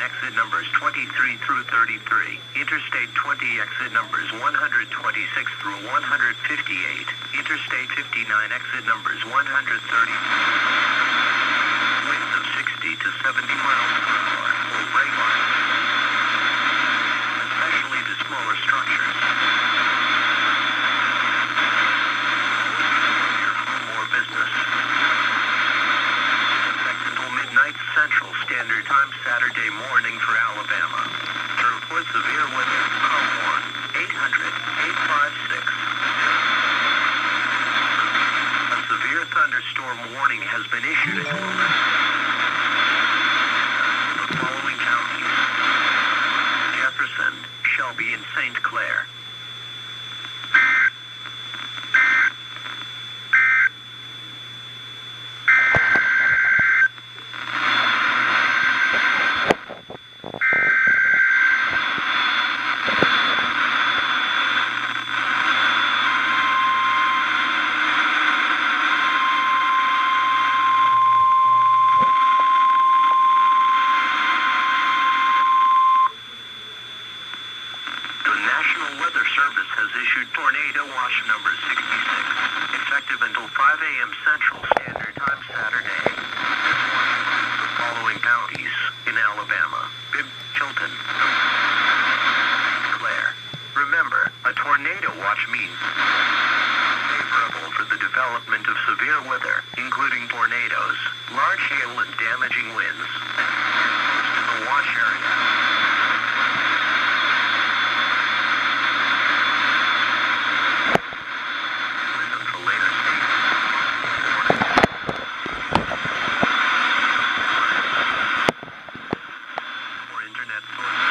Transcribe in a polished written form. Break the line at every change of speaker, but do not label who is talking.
exit numbers 23 through 33. Interstate 20 exit numbers 126 through 158. Interstate 59 exit numbers 130. Winds of 60 to 70 miles per hour will break on, especially the smaller structures. Your home or business. Midnight Central Standard Time Saturday morning for Alabama. To report severe weather, call 1-800-856. A severe thunderstorm warning has been issued to the following counties: Jefferson, Shelby, and St. Clair. Tornado watch number 66, effective until 5 a.m. Central Standard Time Saturday. This warning includes the following counties in Alabama: Bibb, Chilton, St. Clair. Remember, a tornado watch means favorable for the development of severe weather, including tornadoes, large hail and damaging winds. Most in the watch area. Internet source.